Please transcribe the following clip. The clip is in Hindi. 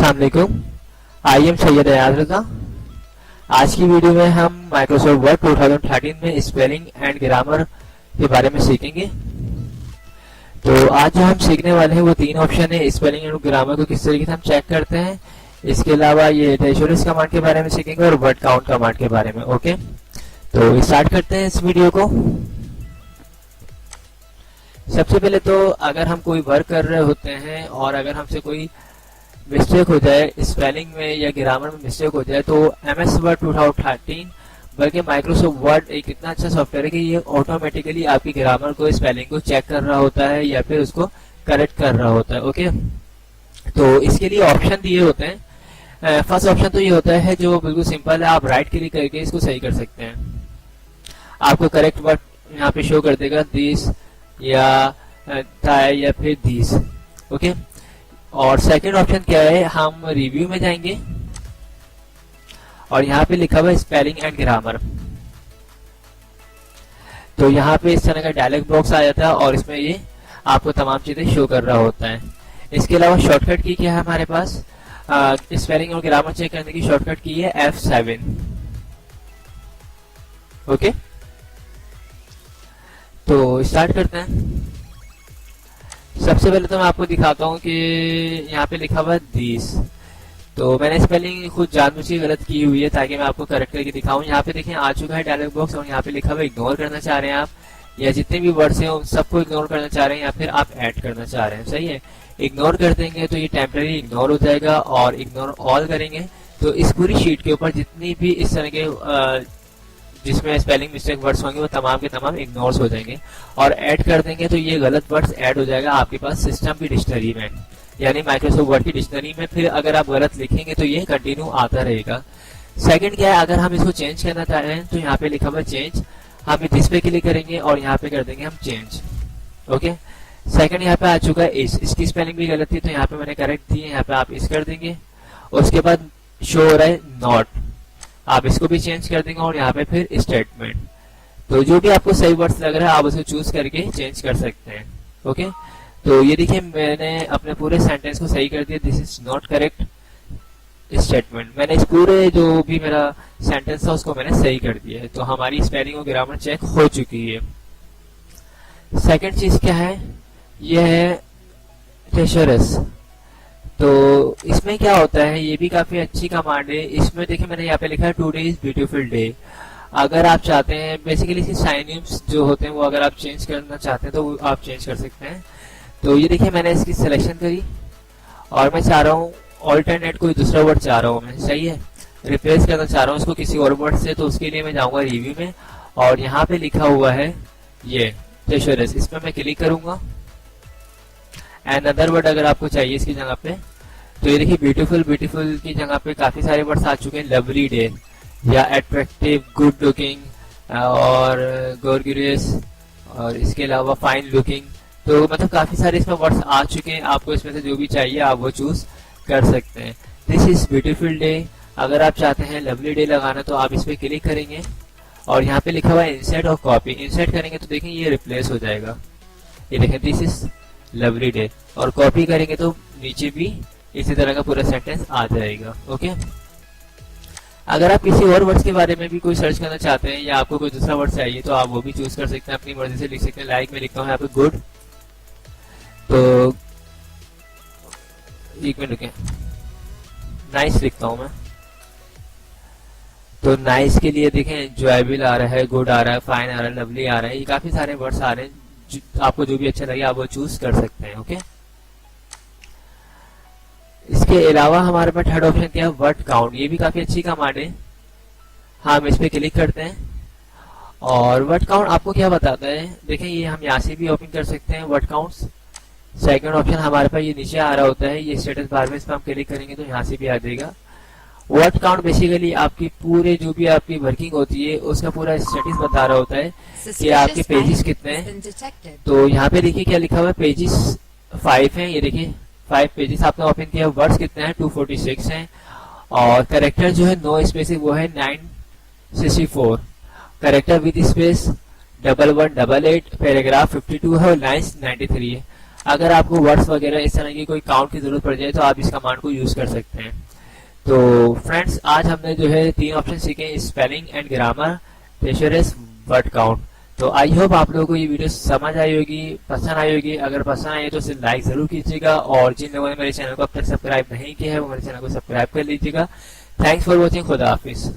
अस्सलाम वालेकुम। आई एम सैयद अयाज रज़ा। आज की वीडियो में हम माइक्रोसॉफ्ट वर्ड 2013 में स्पेलिंग एंड ग्रामर के बारे में सीखेंगे। तो आज जो हम सीखने वाले हैं वो तीन ऑप्शन है। स्पेलिंग एंड ग्रामर को किस तरीके से हम चेक करते हैं, इसके अलावा ये टेशोरिस कमांड के बारे में सीखेंगे और वर्ड काउंट कमांड के बारे में। ओके, तो स्टार्ट करते हैं इस वीडियो को। सबसे पहले तो अगर हम कोई वर्क कर रहे होते हैं और अगर हमसे कोई मिस्टेक हो जाए, स्पेलिंग में या ग्रामर में मिस्टेक हो जाए, तो MS वर्ड 2013 बल्कि माइक्रोसॉफ्ट वर्ड एक इतना अच्छा सॉफ्टवेयर है कि ये ऑटोमेटिकली आपकी ग्रामर को, स्पेलिंग को चेक कर रहा होता है या फिर उसको करेक्ट कर रहा होता है। ओके, तो इसके लिए ऑप्शन दिए होते हैं। फर्स्ट ऑप्शन तो ये होता है जो बिल्कुल सिंपल है, आप राइट क्लिक करके इसको सही कर सकते हैं। आपको करेक्ट वर्ड यहाँ पे शो कर देगा, दिस या थाई या फिर दिस। ओके, और सेकंड ऑप्शन क्या है, हम रिव्यू में जाएंगे और यहाँ पे लिखा हुआ है स्पेलिंग एंड ग्रामर। तो यहाँ पे इस तरह का डायलॉग बॉक्स आ जाता है और इसमें ये आपको तमाम चीजें शो कर रहा होता है। इसके अलावा शॉर्टकट की क्या है हमारे पास, स्पेलिंग और ग्रामर चेक करने की शॉर्टकट की है F7। ओके, तो स्टार्ट करते हैं। सबसे पहले तो मैं आपको दिखाता हूँ कि यहाँ पे लिखा हुआ है दिस। तो मैंने स्पेलिंग खुद जानबूझ के गलत की हुई है ताकि मैं आपको करेक्ट करके दिखाऊं। यहाँ पे देखें आ चुका है डायलॉग बॉक्स और यहाँ पे लिखा हुआ है इग्नोर करना चाह रहे हैं आप, या जितने भी वर्ड्स हैं उन सबको इग्नोर करना चाह रहे हैं या फिर आप ऐड करना चाह रहे हैं। सही है, इग्नोर कर देंगे तो ये टेम्परेरी इग्नोर हो जाएगा और इग्नोर ऑल करेंगे तो इस पूरी शीट के ऊपर जितनी भी इस तरह के जिसमें स्पेलिंग मिस्टेक वर्ड्स होंगे वो तमाम के तमाम इग्नोर्स हो जाएंगे। और ऐड कर देंगे तो ये गलत वर्ड्स ऐड हो जाएगा आपके पास सिस्टम की डिक्शनरी में, यानी माइक्रोसॉफ्ट वर्ड की डिक्शनरी में। फिर अगर आप गलत लिखेंगे तो ये कंटिन्यू आता रहेगा। सेकंड क्या है, अगर हम इसको चेंज करना चाह रहे हैं तो यहाँ पे लिखा हुआ है चेंज, हम इस पे क्लिक करेंगे और यहाँ पे कर देंगे हम चेंज। ओके, सेकंड यहाँ पे आ चुका है इसकी स्पेलिंग भी गलत थी तो यहाँ पे मैंने करेक्ट दी है, यहाँ पे आप इस कर देंगे। उसके बाद शो हो रहा है नॉट, आप इसको भी चेंज कर देंगे और यहाँ पे फिर स्टेटमेंट। तो जो भी आपको सही वर्ड्स लग रहा है आप उसको चूज करके चेंज कर सकते हैं। ओके, तो ये देखिए मैंने अपने पूरे सेंटेंस को सही कर दिया, this is not correct statement. मैंने इस पूरे जो भी मेरा सेंटेंस था उसको मैंने सही कर दिया है। तो हमारी स्पेलिंग और ग्रामर चेक हो चुकी है। सेकंड चीज क्या है, यह है थेसोरस। तो इसमें क्या होता है, ये भी काफी अच्छी कमांड है। इसमें देखिए मैंने यहाँ पे लिखा है टुडे इज ब्यूटीफुल डे। अगर आप चाहते हैं बेसिकली इसके साइनिम्स जो होते हैं वो अगर आप चेंज करना चाहते हैं तो आप चेंज कर सकते हैं। तो ये देखिए मैंने इसकी सिलेक्शन करी और मैं चाह रहा हूँ ऑल्टरनेट कोई दूसरा वर्ड चाह रहा हूँ मैं, सही है, रिप्लेस करना चाह रहा हूँ इसको किसी और वर्ड से। तो उसके लिए मैं जाऊंगा रिव्यू में और यहाँ पे लिखा हुआ है ये थेसोरस, इस पर मैं क्लिक करूंगा। एंड अदर वर्ड अगर आपको चाहिए इसकी जगह पे, तो ये देखिए ब्यूटीफुल, ब्यूटीफुल की जगह पे काफी सारे वर्ड्स आ चुके हैं, लवली डे या अट्रैक्टिव, गुड लुकिंग और गॉर्जियस और इसके अलावा फाइन लुकिंग। तो मतलब काफी सारे इसमें वर्ड्स आ चुके हैं, आपको इसमें से जो भी चाहिए आप वो चूज कर सकते हैं। दिस इज ब्यूटीफुल डे, अगर आप चाहते हैं लवली डे लगाना तो आप इस पे क्लिक करेंगे और यहाँ पे लिखा हुआ है इंसर्ट और कॉपी। इंसर्ट करेंगे तो देखें ये रिप्लेस हो जाएगा, ये देखें दिस इज लवली डे, और कॉपी करेंगे तो नीचे भी इसी तरह का पूरा सेंटेंस आ जाएगा। ओके, अगर आप किसी और वर्ड्स के बारे में भी कोई सर्च करना चाहते हैं या आपको कोई दूसरा वर्ड चाहिए तो आप वो भी चूज कर सकते हैं, अपनी मर्जी से लिख सकते हैं। लाइक में लिखता हूँ यहाँ पे गुड, तो एक मिनट रुके, नाइस लिखता हूँ मैं। तो नाइस के लिए देखें एंजॉयबल आ रहा है, गुड आ रहा है, फाइन आ रहा है, लवली आ रहा है, ये काफी सारे वर्ड्स आ रहे हैं। आपको जो भी अच्छा लगे आप वो चूज कर सकते हैं। ओके, इसके अलावा हमारे पास थर्ड ऑप्शन क्या है, वर्ड काउंट। ये भी काफी अच्छी कमांड है। हम इस पे क्लिक करते हैं और वर्ड काउंट आपको क्या बताता है, देखें ये हम यहाँ से भी ओपन कर सकते हैं वर्ड काउंट्स। सेकंड ऑप्शन हमारे पास ये नीचे आ रहा होता है, ये स्टेटस बार में इस पर हम क्लिक करेंगे तो यहाँ से भी आ जाएगा। वर्ड काउंट बेसिकली आपकी पूरे जो भी आपकी वर्किंग होती है उसका पूरा स्टेटस बता रहा होता है कि आपके पेजेस कितने हैं। तो यहाँ पे देखिए क्या लिखा हुआ है, पेजेस 5 हैं। ये देखिए 5 पेजेस आपने ओपन किया। वर्ड्स कितने हैं, 246 हैं। और कैरेक्टर जो है नो स्पेस वो है 964। कैरेक्टर विद स्पेस 1188, पैराग्राफ 52 है और लाइन्स 93 है। अगर आपको वर्ड्स वगैरह इस तरह की कोई काउंट की जरूरत पड़ जाए तो आप इस कमांड को यूज कर सकते हैं। तो फ्रेंड्स, आज हमने जो है 3 ऑप्शन सीखे, spelling and grammar, thesaurus, word count. तो आई होप आप लोगों को ये वीडियो समझ आई होगी, पसंद आई होगी। अगर पसंद आई है तो इसे लाइक जरूर कीजिएगा, और जिन लोगों ने मेरे चैनल को अब तक सब्सक्राइब नहीं किया है वो मेरे चैनल को सब्सक्राइब कर लीजिएगा। Thanks for watching. खुदा हाफिज।